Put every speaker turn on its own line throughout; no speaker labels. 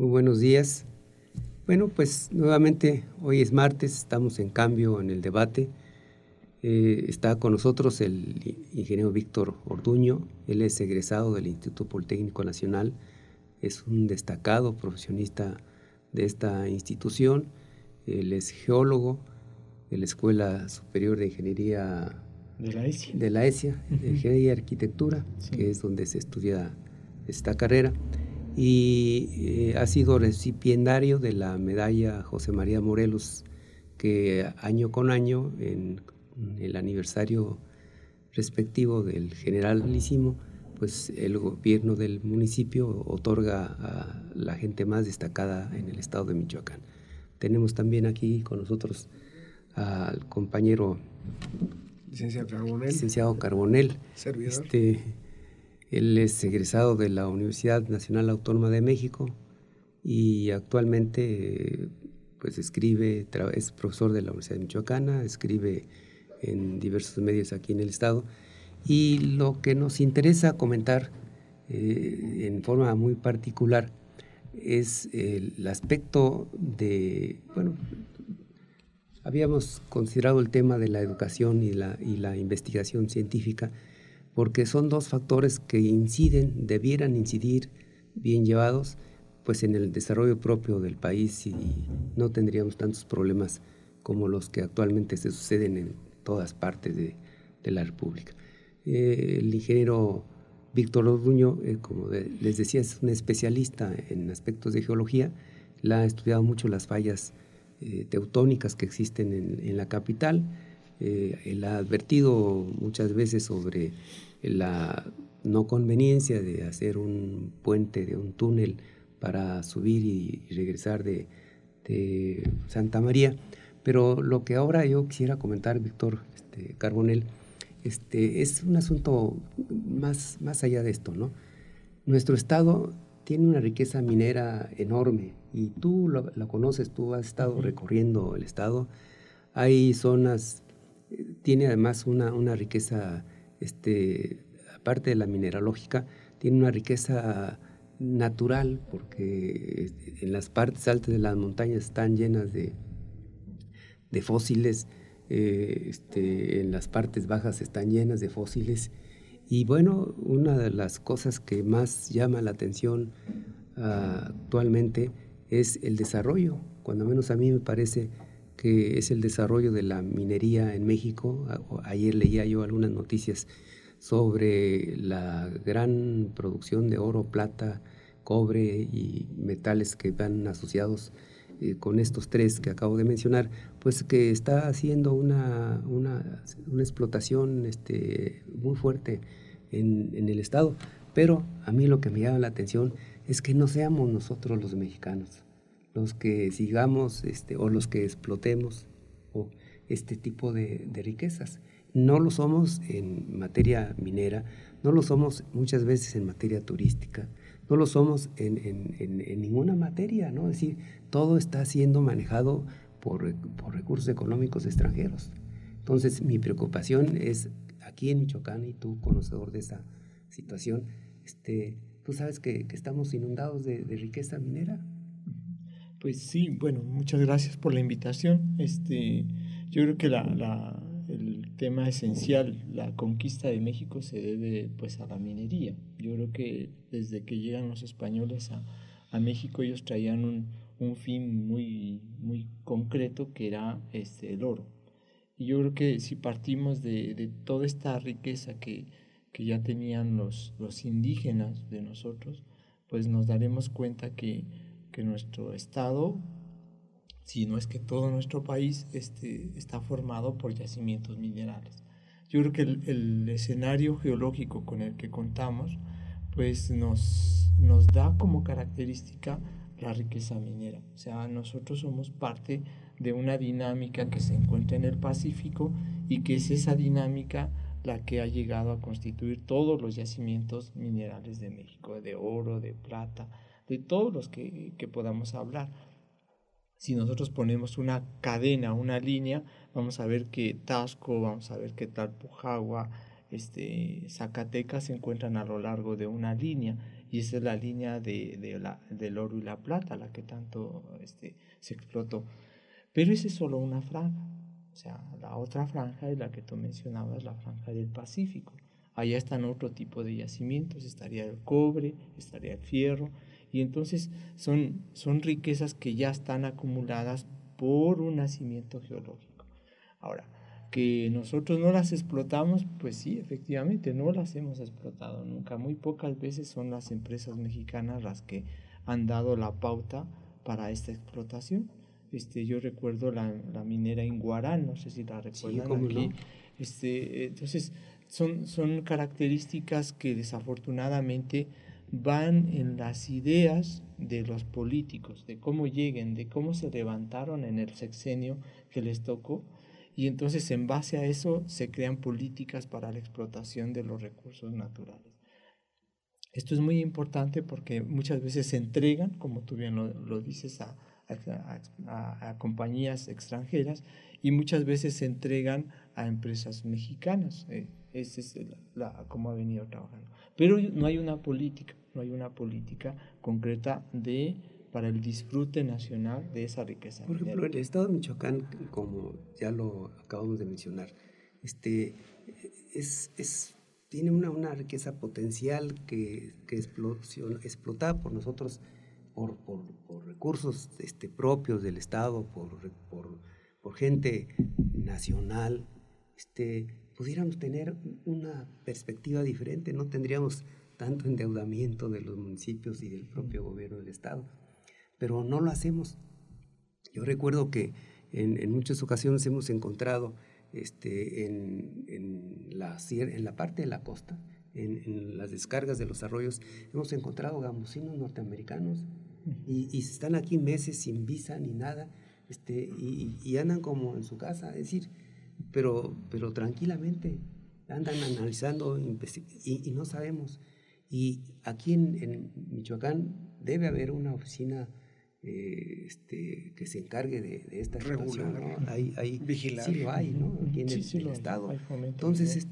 Muy buenos días. Bueno, pues nuevamente hoy es martes, estamos en cambio en el debate. Está con nosotros el ingeniero Víctor Orduño. Él es egresado del Instituto Politécnico Nacional, es un destacado profesionista de esta institución. Él es geólogo de la Escuela Superior de Ingeniería
de la ESIA,
de Ingeniería y Arquitectura,
sí,
que es donde se estudia esta carrera, y ha sido recipiendario de la medalla José María Morelos, que año con año, en el aniversario respectivo del generalísimo, pues el gobierno del municipio otorga a la gente más destacada en el estado de Michoacán. Tenemos también aquí con nosotros al compañero licenciado Carbonell.
Servidor.
Él es egresado de la Universidad Nacional Autónoma de México y actualmente pues escribe, es profesor de la Universidad Michoacana, escribe en diversos medios aquí en el estado. Y lo que nos interesa comentar en forma muy particular es el aspecto de, bueno, habíamos considerado el tema de la educación y la investigación científica, porque son dos factores que debieran incidir bien llevados, pues en el desarrollo propio del país, y no tendríamos tantos problemas como los que actualmente se suceden en todas partes de la República. El ingeniero Víctor Orduño, como les decía, es un especialista en aspectos de geología. Él ha estudiado mucho las fallas teutónicas que existen en la capital. Él ha advertido muchas veces sobre la no conveniencia de hacer un puente, de un túnel para subir y regresar de Santa María. Pero lo que ahora yo quisiera comentar, Víctor Carbonell, es un asunto más allá de esto, ¿no? Nuestro estado tiene una riqueza minera enorme y tú la conoces, tú has estado recorriendo el estado. Hay zonas, tiene además una riqueza, aparte de la mineralógica, tiene una riqueza natural, porque en las partes altas de las montañas están llenas de fósiles, en las partes bajas están llenas de fósiles. Y bueno, una de las cosas que más llama la atención actualmente es el desarrollo, cuando menos a mí me parece que es el desarrollo de la minería en México. Ayer leía yo algunas noticias sobre la gran producción de oro, plata, cobre y metales que van asociados con estos tres que acabo de mencionar, pues que está haciendo una explotación muy fuerte en el estado. Pero a mí lo que me llama la atención es que no seamos nosotros los mexicanos los que sigamos o los que explotemos o este tipo de riquezas. No lo somos en materia minera, no lo somos muchas veces en materia turística, no lo somos en ninguna materia, ¿no? Es decir, todo está siendo manejado por recursos económicos extranjeros. Entonces, mi preocupación es aquí en Michoacán, y tú, conocedor de esa situación, tú sabes que estamos inundados de riqueza minera.
Pues sí, bueno, muchas gracias por la invitación. Yo creo que el tema esencial, la conquista de México se debe pues a la minería. Yo creo que desde que llegan los españoles a México ellos traían un fin muy concreto que era el oro. Y yo creo que si partimos de toda esta riqueza que ya tenían los indígenas de nosotros, pues nos daremos cuenta que nuestro estado, si no es que todo nuestro país, está formado por yacimientos minerales. Yo creo que el escenario geológico con el que contamos, pues nos da como característica la riqueza minera. O sea, nosotros somos parte de una dinámica que se encuentra en el Pacífico y que es esa dinámica la que ha llegado a constituir todos los yacimientos minerales de México, de oro, de plata, de todos los que podamos hablar. Si nosotros ponemos una cadena, una línea, vamos a ver que Taxco, vamos a ver que Talpujagua, Zacatecas se encuentran a lo largo de una línea y esa es la línea del oro y la plata, la que tanto se explotó. Pero esa es solo una franja. O sea, la otra franja es la que tú mencionabas, la franja del Pacífico. Allá están otro tipo de yacimientos, estaría el cobre, estaría el fierro, y entonces son riquezas que ya están acumuladas por un nacimiento geológico. Ahora, que nosotros no las explotamos, pues sí, efectivamente, no las hemos explotado nunca. Muy pocas veces son las empresas mexicanas las que han dado la pauta para esta explotación. Yo recuerdo la minera Inguarán, no sé si la
Sí,
recuerdan
cómo
aquí.
no.
Entonces, son características que desafortunadamente van en las ideas de los políticos, de cómo lleguen, de cómo se levantaron en el sexenio que les tocó, y entonces en base a eso se crean políticas para la explotación de los recursos naturales. Esto es muy importante porque muchas veces se entregan, como tú bien lo dices, a compañías extranjeras, y muchas veces se entregan a empresas mexicanas. Esa es cómo ha venido trabajando. Pero no hay una política, no hay una política concreta para el disfrute nacional de esa riqueza
Por
minera.
ejemplo, el estado de Michoacán, como ya lo acabamos de mencionar, este, tiene una riqueza potencial que explotada por nosotros, por recursos propios del estado, por gente nacional. Pudiéramos tener una perspectiva diferente, no tendríamos tanto endeudamiento de los municipios y del propio gobierno del estado, pero no lo hacemos. Yo recuerdo que en muchas ocasiones hemos encontrado en la parte de la costa, en las descargas de los arroyos, hemos encontrado gamusinos norteamericanos y están aquí meses sin visa ni nada, y andan como en su casa, es decir, pero tranquilamente andan analizando y no sabemos. Y aquí en Michoacán debe haber una oficina que se encargue de esta situación, ¿no? Hay,
Vigilar.
sí lo hay, ¿no? Aquí en
Sí,
el
lo
estado.
hay fomento,
Entonces,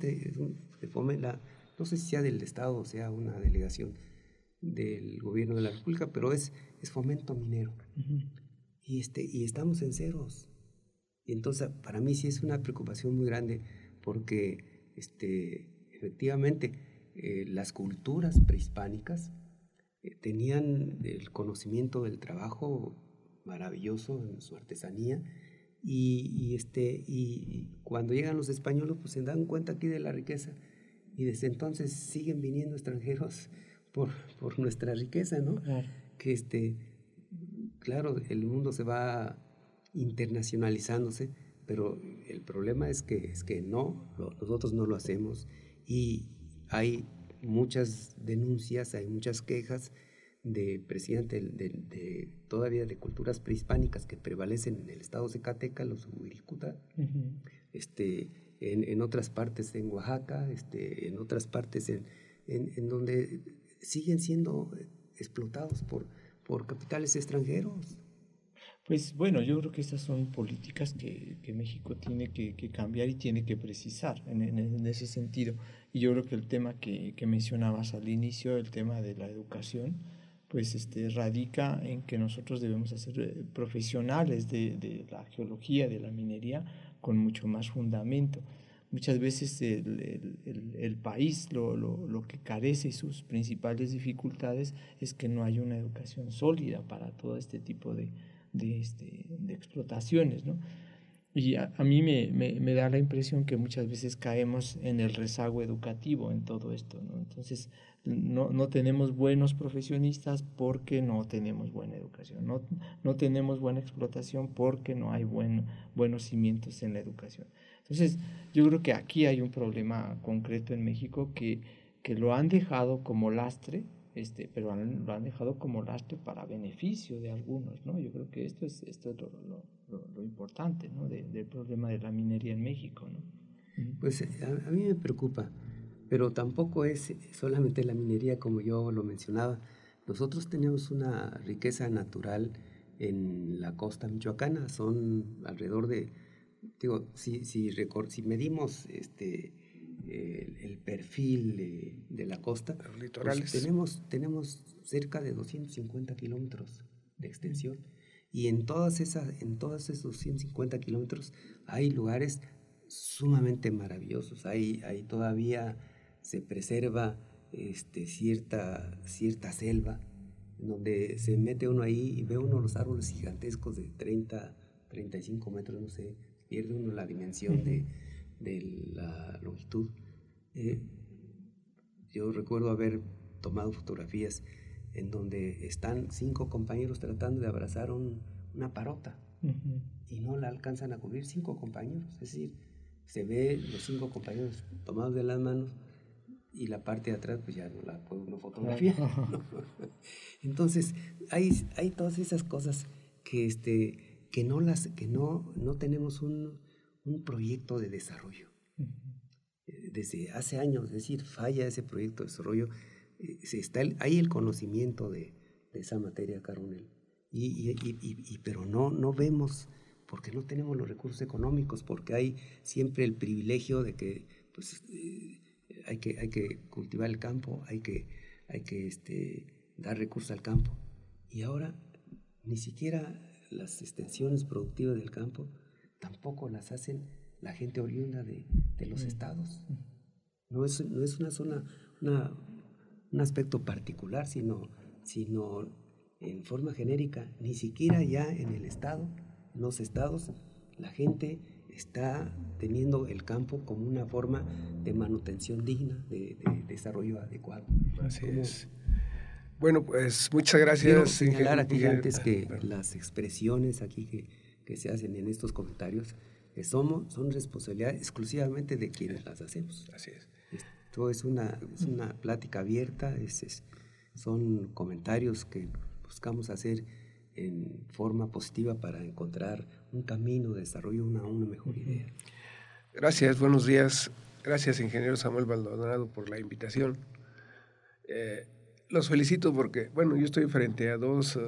no sé si sea del estado o sea una delegación del gobierno de la República, pero es fomento minero. Y estamos en ceros. Y entonces, para mí sí es una preocupación muy grande porque, efectivamente, las culturas prehispánicas tenían el conocimiento del trabajo maravilloso en su artesanía y cuando llegan los españoles pues se dan cuenta aquí de la riqueza y desde entonces siguen viniendo extranjeros por nuestra riqueza, ¿no?
Claro.
Que claro, el mundo se va internacionalizándose, pero el problema es que nosotros no lo hacemos y hay muchas denuncias, hay muchas quejas de todavía de culturas prehispánicas que prevalecen en el estado de Zacatecas, los Huiricuta, en otras partes en Oaxaca, en otras partes en donde siguen siendo explotados por capitales extranjeros.
Pues bueno, yo creo que estas son políticas que México tiene que cambiar y tiene que precisar en ese sentido. Y yo creo que el tema que mencionabas al inicio, el tema de la educación, pues radica en que nosotros debemos ser profesionales de la geología, de la minería, con mucho más fundamento. Muchas veces el país lo que carece y sus principales dificultades es que no hay una educación sólida para todo este tipo de explotaciones, ¿no? Y a mí me da la impresión que muchas veces caemos en el rezago educativo en todo esto, ¿no? Entonces, no tenemos buenos profesionistas porque no tenemos buena educación, no tenemos buena explotación porque no hay buenos cimientos en la educación. Entonces, yo creo que aquí hay un problema concreto en México que lo han dejado como lastre, pero lo han dejado como lastre para beneficio de algunos, ¿no? Yo creo que esto es lo importante, ¿no? Del problema de la minería en México, ¿no?
Pues a mí me preocupa, pero tampoco es solamente la minería como yo lo mencionaba. Nosotros tenemos una riqueza natural en la costa michoacana, son alrededor de, digo, si medimos el perfil de la costa,
los litorales.
Pues tenemos cerca de 250 kilómetros de extensión, y en todos esos 250 kilómetros hay lugares sumamente maravillosos. Ahí todavía se preserva cierta selva, donde se mete uno ahí y ve uno los árboles gigantescos de 35 metros, no sé, pierde uno la dimensión de la longitud. Yo recuerdo haber tomado fotografías en donde están 5 compañeros tratando de abrazar una parota, y no la alcanzan a cubrir 5 compañeros. Es decir, se ve los 5 compañeros tomados de las manos, y la parte de atrás pues ya no la puede uno fotografiar, ¿no? Entonces hay todas esas cosas que no tenemos un proyecto de desarrollo. Desde hace años, es decir, falla ese proyecto de desarrollo. Hay el conocimiento de esa materia, Coronel, pero no vemos, porque no tenemos los recursos económicos, porque hay siempre el privilegio de que pues, hay que cultivar el campo, hay que dar recursos al campo, y ahora ni siquiera las extensiones productivas del campo tampoco las hacen la gente oriunda de los estados. No es una zona, un aspecto particular, sino en forma genérica. Ni siquiera ya en el estado, en los estados, la gente está teniendo el campo como una forma de manutención digna, de desarrollo adecuado.
Así es. Bueno, pues muchas gracias.
Quiero señalar aquí antes que las expresiones aquí que se hacen en estos comentarios son responsabilidad exclusivamente de quienes las hacemos.
Así es.
Esto es una plática abierta, son comentarios que buscamos hacer en forma positiva para encontrar un camino de desarrollo, una mejor idea.
Gracias, buenos días. Gracias, ingeniero Samuel Maldonado, por la invitación. Los felicito porque, bueno, yo estoy frente a 2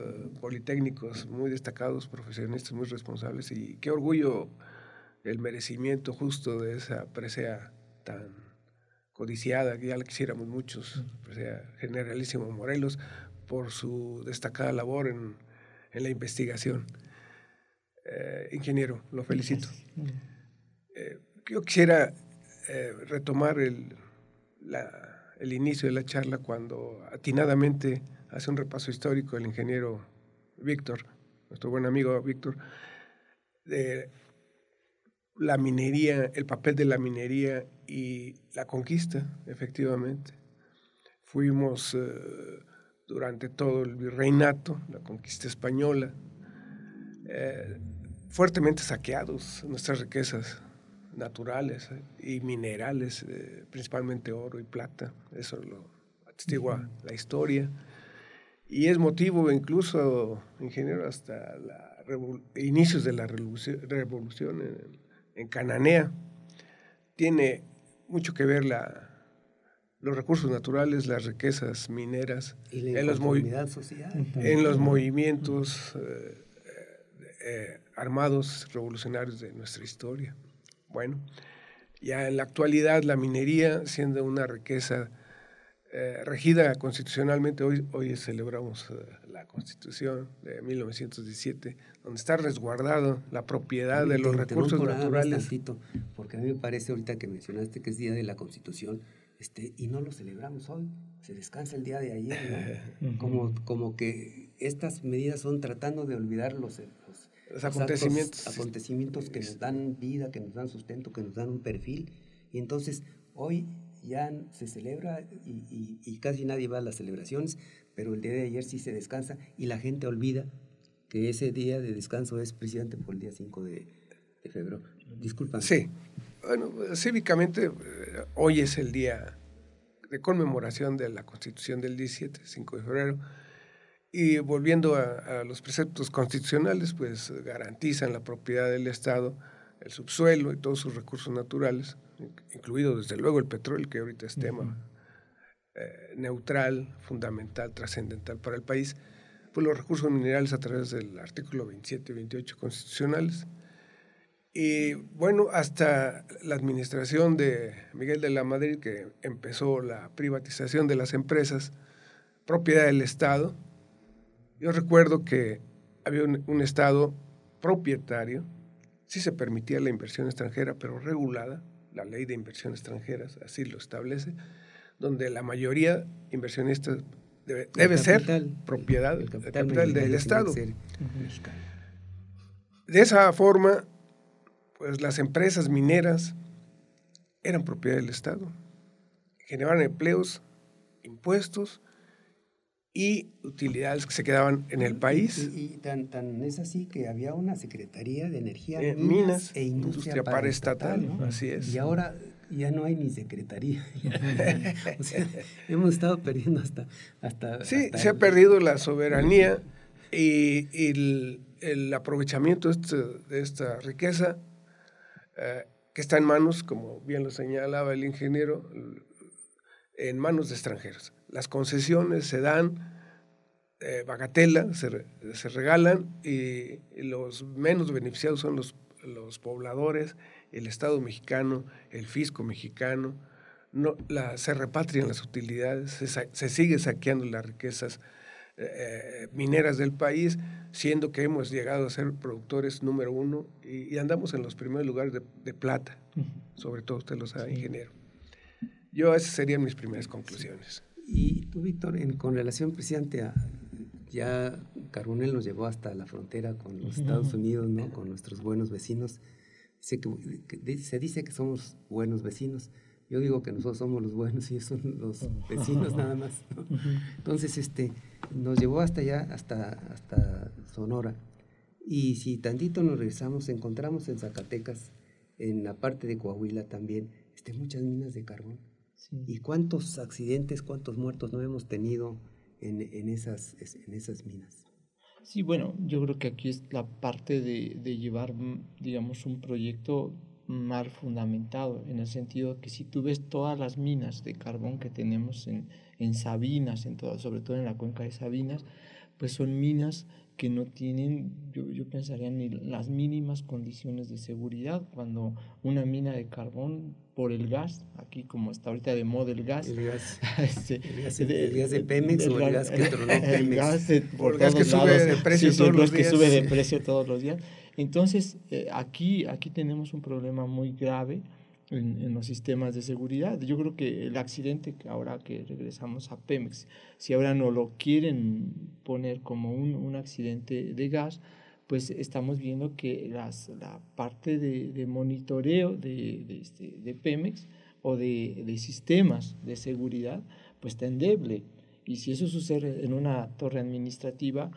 politécnicos muy destacados, profesionistas muy responsables, y qué orgullo el merecimiento justo de esa presea tan codiciada, que ya la quisiéramos muchos, presea Generalísimo Morelos, por su destacada labor en la investigación. Ingeniero, lo felicito. Yo quisiera retomar el inicio de la charla, cuando atinadamente hace un repaso histórico el ingeniero Víctor, nuestro buen amigo Víctor, de la minería, el papel de la minería y la conquista, efectivamente. Fuimos durante todo el virreinato, la conquista española, fuertemente saqueados, nuestras riquezas naturales y minerales, principalmente oro y plata. Eso lo atestigua la historia, y es motivo incluso, ingeniero, hasta inicios de la revolución en Cananea. Tiene mucho que ver los recursos naturales, las riquezas mineras,
en los
movimientos armados revolucionarios de nuestra historia. Bueno, ya en la actualidad la minería, siendo una riqueza regida constitucionalmente, hoy celebramos la Constitución de 1917, donde está resguardado la propiedad de los recursos naturales.
Tantito, porque a mí me parece, ahorita que mencionaste que es Día de la Constitución, y no lo celebramos hoy, se descansa el día de ayer, ¿no? Como que estas medidas son tratando de olvidar los acontecimientos que nos dan vida, que nos dan sustento, que nos dan un perfil, y entonces hoy ya se celebra y casi nadie va a las celebraciones, pero el día de ayer sí se descansa, y la gente olvida que ese día de descanso es precisamente por el día 5 de febrero. Disculpa.
Sí, bueno, cívicamente hoy es el día de conmemoración de la Constitución del 17, 5 de febrero, y volviendo a los preceptos constitucionales, pues garantizan la propiedad del Estado, el subsuelo y todos sus recursos naturales, incluido desde luego el petróleo, que ahorita es tema neutral, fundamental, trascendental para el país, pues los recursos minerales a través del artículo 27 y 28 constitucionales. Y bueno, hasta la administración de Miguel de la Madrid, que empezó la privatización de las empresas, propiedad del Estado, yo recuerdo que había un Estado propietario, sí se permitía la inversión extranjera, pero regulada, la ley de inversión extranjeras así lo establece, donde la mayoría inversionistas debe ser propiedad, el capital del Estado. De esa forma, pues las empresas mineras eran propiedad del Estado, generaban empleos, impuestos y utilidades que se quedaban en el país.
Y tan es así que había una Secretaría de Energía,
Minas
e Industria
paraestatal,
¿no?
Así es.
Y ahora ya no hay ni secretaría. O sea, hemos estado perdiendo hasta
sí, se ha perdido la soberanía y el aprovechamiento de esta riqueza que está en manos, como bien lo señalaba el ingeniero, en manos de extranjeros. Las concesiones se dan bagatela, se regalan y los menos beneficiados son los pobladores, el Estado mexicano, el fisco mexicano. Se repatrian las utilidades, se sigue saqueando las riquezas mineras del país, siendo que hemos llegado a ser productores número 1 y andamos en los primeros lugares de plata, sobre todo usted lo sabe, ingeniero. Esas serían mis primeras conclusiones.
Y tú, Víctor, con relación precisamente ya Carbonell nos llevó hasta la frontera con los Estados Unidos, ¿no? Con nuestros buenos vecinos. Se dice que somos buenos vecinos. Yo digo que nosotros somos los buenos y ellos son los vecinos nada más, ¿no? Entonces, nos llevó hasta allá, hasta Sonora. Y si tantito nos regresamos, encontramos en Zacatecas, en la parte de Coahuila también, muchas minas de carbón. Sí. ¿Y cuántos accidentes, cuántos muertos no hemos tenido en esas minas?
Sí, bueno, yo creo que aquí es la parte de llevar, digamos, un proyecto mal fundamentado, en el sentido que si tú ves todas las minas de carbón que tenemos en Sabinas, sobre todo en la cuenca de Sabinas, pues son minas que no tienen, yo pensaría, ni las mínimas condiciones de seguridad. Cuando una mina de carbón, por el gas, aquí como está ahorita de moda el gas,
el gas de Pemex o el gas que tronó Pemex.
El gas por todos lados, sube de precio todos los días. Que sube de precio todos los días. Entonces, aquí tenemos un problema muy grave en los sistemas de seguridad. Yo creo que el accidente, ahora que regresamos a Pemex, si ahora no lo quieren poner como un accidente de gas, pues estamos viendo que la parte de monitoreo de Pemex o de sistemas de seguridad, pues está endeble. Y si eso sucede en una torre administrativa,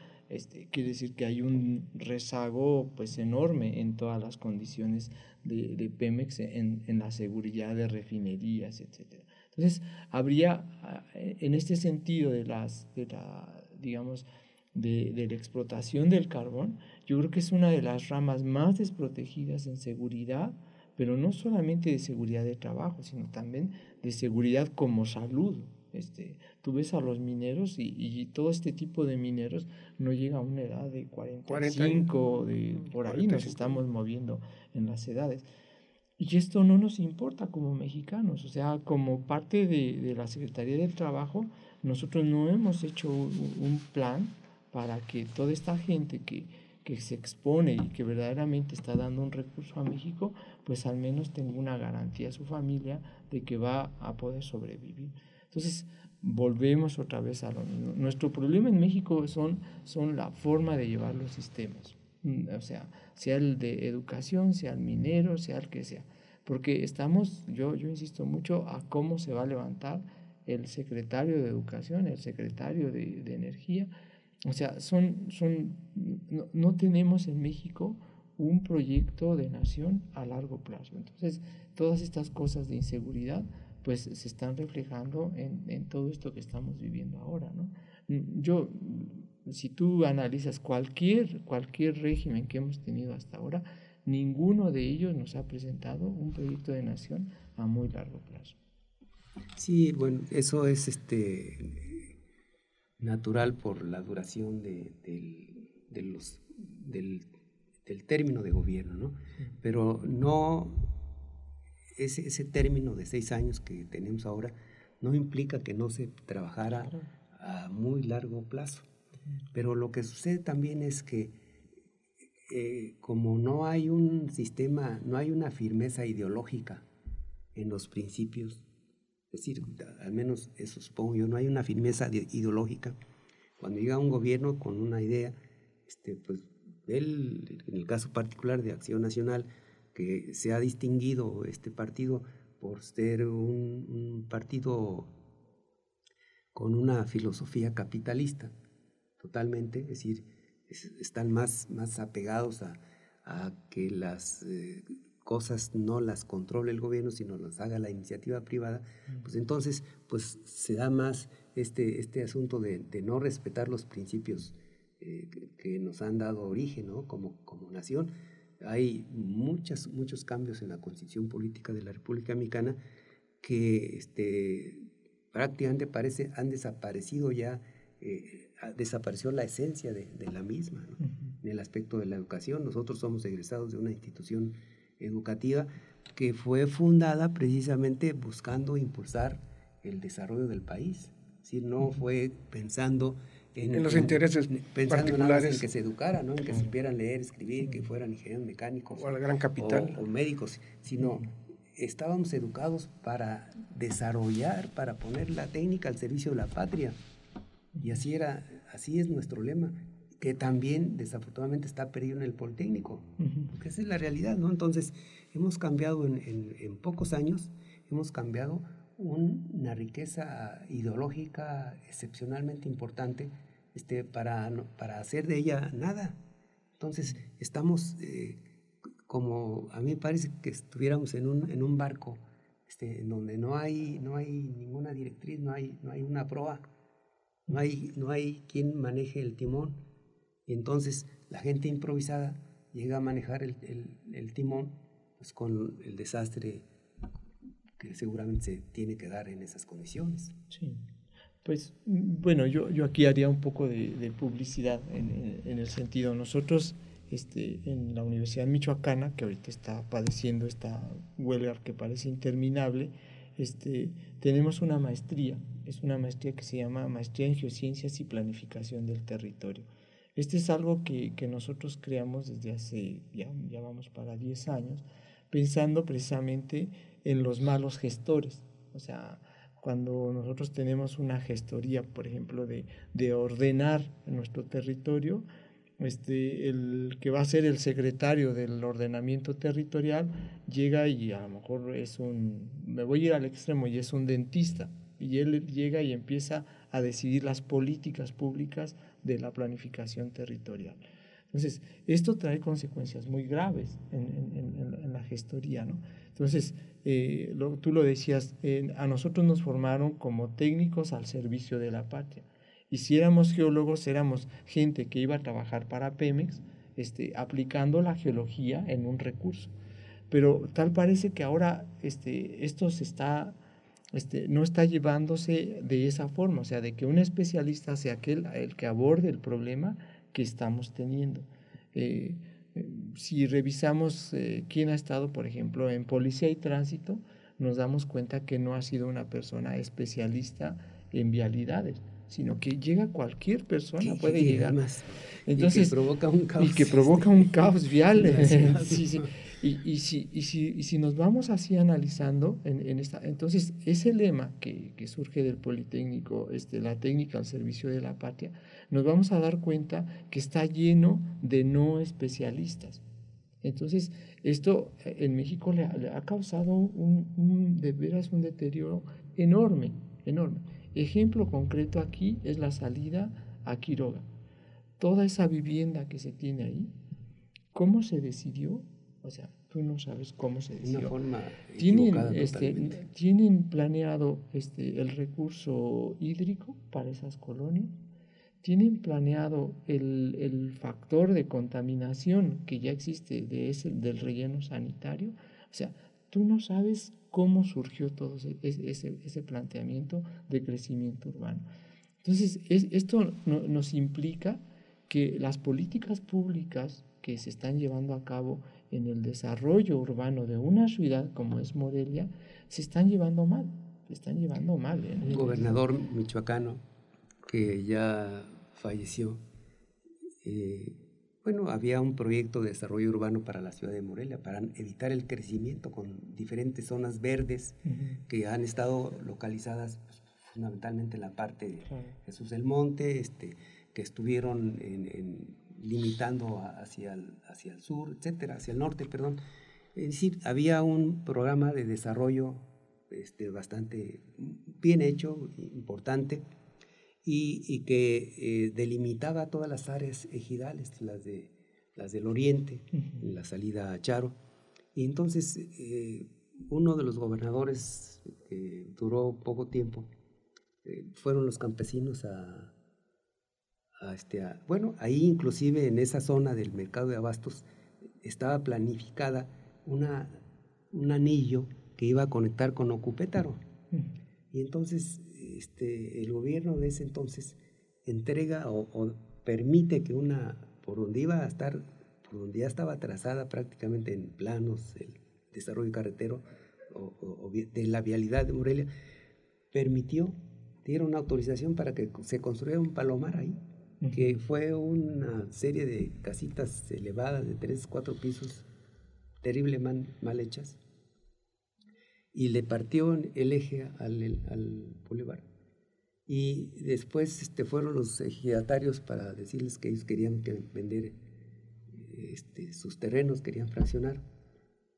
quiere decir que hay un rezago pues enorme en todas las condiciones de Pemex en la seguridad de refinerías, etcétera. Entonces, habría en este sentido de la explotación del carbón, yo creo que es una de las ramas más desprotegidas en seguridad, pero no solamente de seguridad de trabajo, sino también de seguridad como salud. Tú ves a los mineros y todo este tipo de mineros no llega a una edad de 45, por ahí nos estamos moviendo en las edades. Y esto no nos importa como mexicanos, o sea, como parte de la Secretaría del Trabajo, nosotros no hemos hecho un plan para que toda esta gente que se expone y que verdaderamente está dando un recurso a México, pues al menos tenga una garantía a su familia de que va a poder sobrevivir. Entonces, volvemos otra vez a lo mismo. Nuestro problema en México son la forma de llevar los sistemas, o sea el de educación, sea el minero, sea el que sea, porque yo insisto mucho a cómo se va a levantar el secretario de Educación, el secretario de Energía. O sea, no tenemos en México un proyecto de nación a largo plazo. Entonces, todas estas cosas de inseguridad pues se están reflejando en todo esto que estamos viviendo ahora, ¿no? Si tú analizas cualquier régimen que hemos tenido hasta ahora, ninguno de ellos nos ha presentado un proyecto de nación a muy largo plazo.
Sí, bueno, eso es natural por la duración del del término de gobierno, ¿no? Pero no, ese término de 6 años que tenemos ahora no implica que no se trabajara a muy largo plazo. Pero lo que sucede también es que como no hay un sistema, no hay una firmeza ideológica en los principios, es decir, al menos eso supongo yo, no hay una firmeza ideológica. Cuando llega un gobierno con una idea, pues él, en el caso particular de Acción Nacional, que se ha distinguido este partido por ser un partido con una filosofía capitalista, totalmente, es decir, están más apegados a que las cosas no las controle el gobierno, sino las haga la iniciativa privada, pues entonces pues se da más este asunto de no respetar los principios que nos han dado origen, ¿no? como nación. Hay muchos cambios en la constitución política de la República Mexicana que prácticamente han desaparecido ya, desapareció la esencia de la misma, ¿no? En el aspecto de la educación. Nosotros somos egresados de una institución educativa que fue fundada precisamente buscando impulsar el desarrollo del país. Es decir, no fue pensando en
los intereses particulares,
en que se educaran, ¿no? En que supieran leer, escribir, que fueran ingenieros mecánicos
o al gran capital
o médicos, sino estábamos educados para desarrollar, para poner la técnica al servicio de la patria. Y así es nuestro lema, que también desafortunadamente está perdido en el Politécnico, porque esa es la realidad, ¿no? Entonces, hemos cambiado en pocos años, hemos cambiado una riqueza ideológica excepcionalmente importante para hacer de ella nada. Entonces, estamos como, a mí me parece que estuviéramos en un barco en donde no hay ninguna directriz, no hay una proa, no hay quien maneje el timón, y entonces la gente improvisada llega a manejar el timón, pues con el desastre que seguramente se tiene que dar en esas condiciones.
Sí, pues bueno, yo aquí haría un poco de publicidad en el sentido, nosotros en la Universidad Michoacana, que ahorita está padeciendo esta huelga que parece interminable, tenemos una maestría, es una maestría que se llama Maestría en Geociencias y Planificación del Territorio. Es algo que nosotros creamos desde hace, ya vamos para 10 años, pensando precisamente en los malos gestores. O sea, cuando nosotros tenemos una gestoría, por ejemplo, de ordenar nuestro territorio, el que va a ser el secretario del ordenamiento territorial llega y a lo mejor me voy a ir al extremo, y es un dentista, y él llega y empieza a decidir las políticas públicas de la planificación territorial. Entonces, esto trae consecuencias muy graves en la gestoría, ¿no? Entonces, tú lo decías, a nosotros nos formaron como técnicos al servicio de la patria. Y si éramos geólogos, éramos gente que iba a trabajar para Pemex, aplicando la geología en un recurso. Pero tal parece que ahora esto no está llevándose de esa forma, o sea, de que un especialista sea el que aborde el problema que estamos teniendo. Si revisamos quién ha estado, por ejemplo, en Policía y Tránsito, nos damos cuenta que no ha sido una persona especialista en vialidades, sino que llega cualquier persona, puede llegar.
Más.
Entonces,
y que provoca un caos.
Y que provoca un caos vial. Sí, sí. Y si nos vamos así analizando, entonces ese lema que surge del Politécnico, la técnica al servicio de la patria, nos vamos a dar cuenta que está lleno de no especialistas. Entonces, esto en México le ha causado de veras un deterioro enorme, enorme. Ejemplo concreto aquí es la salida a Quiroga. Toda esa vivienda que se tiene ahí, ¿cómo se decidió? O sea, tú no sabes cómo se decidió.
De una forma equivocada totalmente.
¿Tienen planeado el recurso hídrico para esas colonias? ¿Tienen planeado el factor de contaminación que ya existe del relleno sanitario? O sea, tú no sabes cómo surgió todo ese planteamiento de crecimiento urbano. Entonces, esto nos implica que las políticas públicas que se están llevando a cabo en el desarrollo urbano de una ciudad como es Morelia se están llevando mal,
Un gobernador michoacano que ya falleció, bueno, había un proyecto de desarrollo urbano para la ciudad de Morelia, para evitar el crecimiento con diferentes zonas verdes que han estado localizadas pues, fundamentalmente en la parte de Jesús del Monte, que estuvieron limitando hacia el sur, etcétera, hacia el norte, perdón. Es decir, había un programa de desarrollo bastante bien hecho, importante, y que delimitaba todas las áreas ejidales, las del oriente, la salida a Charo. Y entonces uno de los gobernadores que duró poco tiempo fueron los campesinos bueno, ahí inclusive en esa zona del mercado de abastos estaba planificada un anillo que iba a conectar con Ocupétaro. Y entonces el gobierno de ese entonces entrega o permite que por donde ya estaba trazada prácticamente en planos el desarrollo carretero o de la vialidad de Morelia, dieron una autorización para que se construyera un palomar ahí, que fue una serie de casitas elevadas de 3, 4 pisos, terrible mal hechas, y le partió el eje al bulevar. Y después les los ejidatarios para decirles que ellos querían vender sus terrenos, querían fraccionar.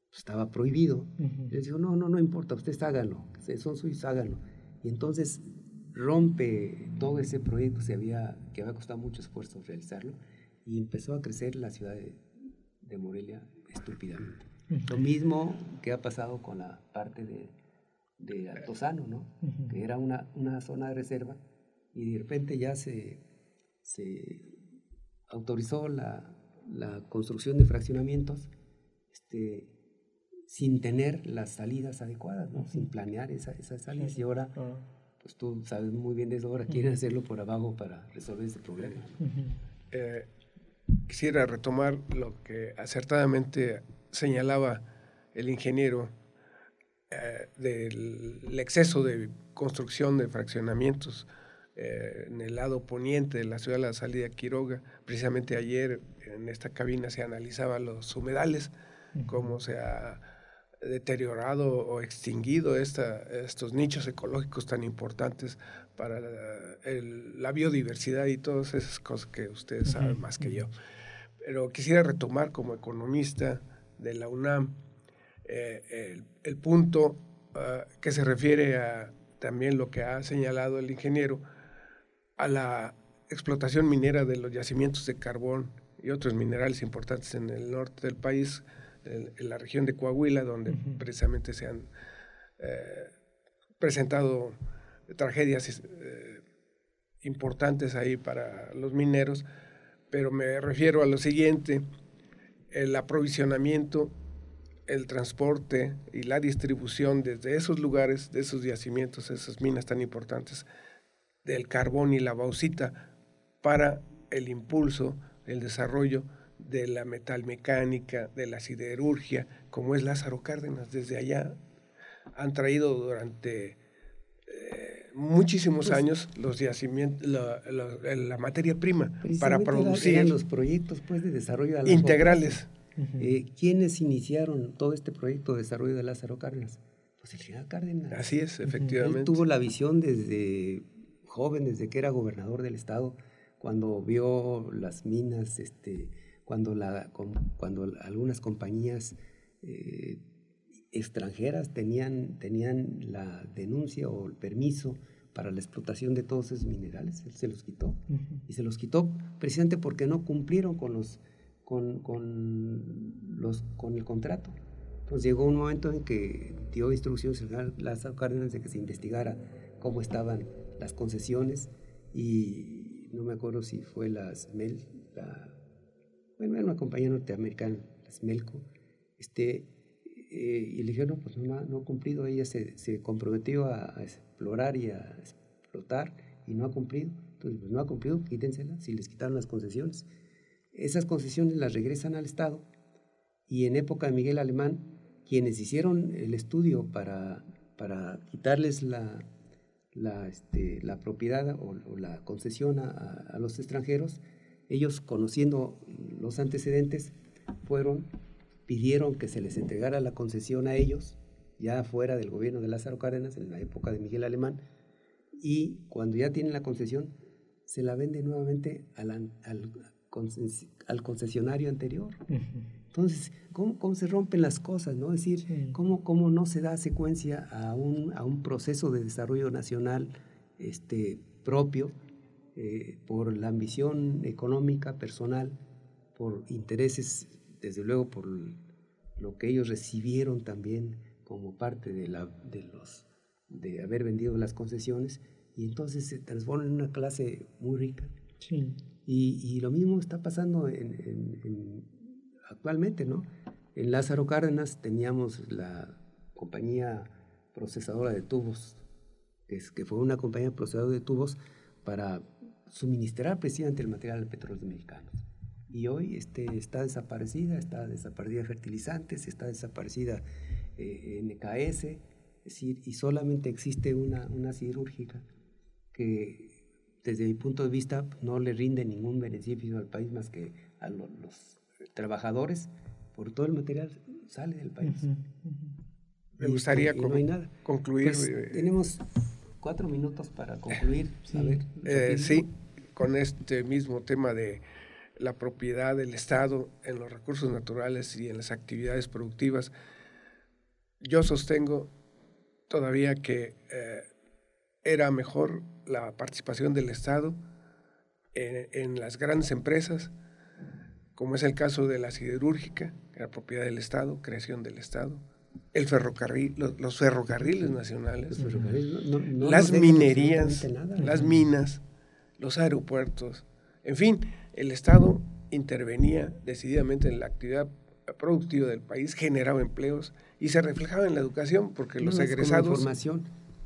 Pues estaba prohibido. Les dijo, no importa, ustedes háganlo, son suyos, háganlo. Y entonces rompe todo ese proyecto que había costado mucho esfuerzo realizarlo, y empezó a crecer la ciudad de Morelia estúpidamente. Lo mismo que ha pasado con la parte de Altozano, ¿no? Que era una zona de reserva, y de repente ya se autorizó la construcción de fraccionamientos sin tener las salidas adecuadas, ¿no? Sin planear esas salidas, y ahora pues tú sabes muy bien de eso, ahora quieren hacerlo por abajo para resolver ese problema.
Quisiera retomar lo que acertadamente señalaba el ingeniero del exceso de construcción de fraccionamientos en el lado poniente de la ciudad de la salida Quiroga. Precisamente ayer en esta cabina se analizaban los humedales, cómo se ha deteriorado o extinguido estos nichos ecológicos tan importantes para la biodiversidad y todas esas cosas que ustedes saben más que yo. Pero quisiera retomar como economista de la UNAM el punto que se refiere a también lo que ha señalado el ingeniero, a la explotación minera de los yacimientos de carbón y otros minerales importantes en el norte del país, en la región de Coahuila, donde precisamente se han presentado tragedias importantes ahí para los mineros. Pero me refiero a lo siguiente: el aprovisionamiento, el transporte y la distribución desde esos lugares, de esos yacimientos, esas minas tan importantes, del carbón y la bauxita, para el impulso, el desarrollo de la metalmecánica, de la siderurgia, como es Lázaro Cárdenas. Desde allá han traído durante muchísimos años los yacimientos, la materia prima para producir.
Eran los proyectos de desarrollo de
integrales.
¿Quiénes iniciaron todo este proyecto de desarrollo de Lázaro Cárdenas? Pues el general Cárdenas.
Así es, efectivamente.
Él tuvo la visión desde joven, desde que era gobernador del estado, cuando vio las minas, cuando algunas compañías extranjeras tenían la denuncia o el permiso para la explotación de todos esos minerales. Él se los quitó. Y se los quitó precisamente porque no cumplieron con el contrato. Entonces llegó un momento en que dio instrucciones al general Lázaro Cárdenas de que se investigara cómo estaban las concesiones, y no me acuerdo si fue era una compañía norteamericana, la Smelco, y le dijeron, pues no ha cumplido. Ella se comprometió a explorar y a explotar y no ha cumplido. Entonces, pues no ha cumplido, quítensela, si les quitaron las concesiones. Esas concesiones las regresan al Estado, y en época de Miguel Alemán, quienes hicieron el estudio para quitarles la propiedad o la concesión a los extranjeros, ellos, conociendo los antecedentes, pidieron que se les entregara la concesión a ellos, ya fuera del gobierno de Lázaro Cárdenas, en la época de Miguel Alemán, y cuando ya tienen la concesión, se la vende nuevamente al concesionario anterior. Entonces, ¿cómo se rompen las cosas, ¿no? Es decir, sí. ¿Cómo no se da secuencia a un proceso de desarrollo nacional propio por la ambición económica, personal, por intereses, desde luego por lo que ellos recibieron también como parte de haber vendido las concesiones, y entonces se transforma en una clase muy rica?
Sí.
Y lo mismo está pasando actualmente, ¿no? En Lázaro Cárdenas teníamos la compañía procesadora de tubos, que fue una compañía procesadora de tubos para suministrar precisamente el material de petróleos mexicanos. Y hoy está desaparecida fertilizantes, está desaparecida NKS, es decir, y solamente existe una siderúrgica que, desde mi punto de vista, no le rinde ningún beneficio al país más que a los trabajadores, por todo el material sale del país.
Me gustaría
no hay nada.
Concluir.
Pues, tenemos 4 minutos para concluir.
Sí.
A ver,
sí, con este mismo tema de la propiedad del Estado en los recursos naturales y en las actividades productivas. Yo sostengo todavía que era mejor la participación del Estado en las grandes empresas, como es el caso de la siderúrgica, que era propiedad del Estado, creación del Estado, el ferrocarril, los ferrocarriles nacionales, las minerías, las minas, los aeropuertos, en fin, el Estado intervenía decididamente en la actividad productiva del país, generaba empleos y se reflejaba en la educación, porque los egresados...
Como información,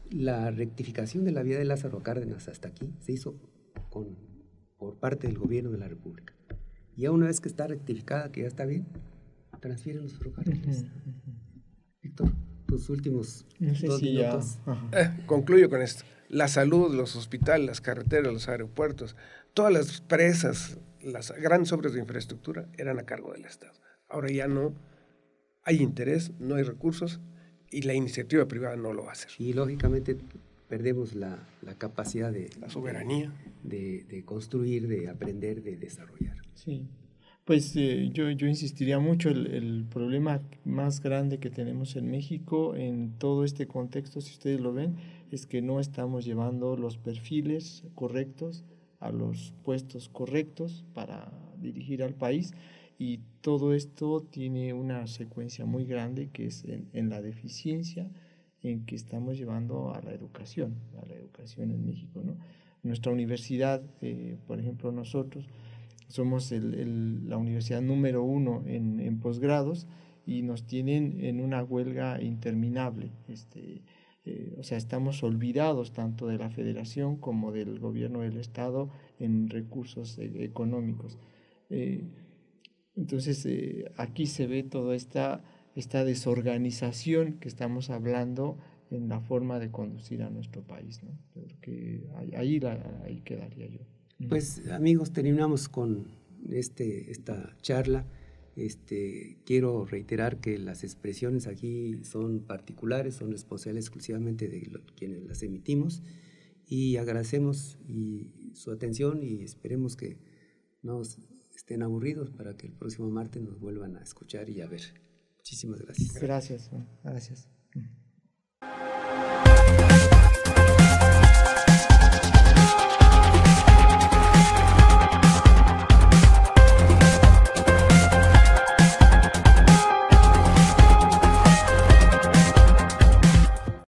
la rectificación de la vía de Lázaro Cárdenas hasta aquí se hizo por parte del gobierno de la República. Y ya una vez que está rectificada, que ya está bien, transfieren los ferrocarriles. Víctor, tus últimos 2 minutos.
Concluyo con esto. La salud, los hospitales, las carreteras, los aeropuertos, todas las presas, las grandes obras de infraestructura eran a cargo del Estado. Ahora ya no hay interés, no hay recursos y la iniciativa privada no lo va a hacer.
Y lógicamente perdemos la capacidad de...
La soberanía.
De construir, de aprender, de desarrollar.
Sí. Pues yo insistiría mucho, el problema más grande que tenemos en México en todo este contexto, si ustedes lo ven, es que no estamos llevando los perfiles correctos a los puestos correctos para dirigir al país, y todo esto tiene una secuencia muy grande que es en la deficiencia en que estamos llevando a la educación en México, ¿no? Nuestra universidad, por ejemplo, nosotros somos la universidad número 1 en posgrados y nos tienen en una huelga interminable. O sea, estamos olvidados tanto de la federación como del gobierno del Estado en recursos económicos. Entonces, aquí se ve toda esta desorganización que estamos hablando en la forma de conducir a nuestro país, ¿no? Porque ahí quedaría yo.
Pues, amigos, terminamos con esta charla. Quiero reiterar que las expresiones aquí son particulares, son responsabilidad exclusivamente de quienes las emitimos, y agradecemos su atención y esperemos que no estén aburridos para que el próximo martes nos vuelvan a escuchar y a ver. Muchísimas gracias.
Gracias.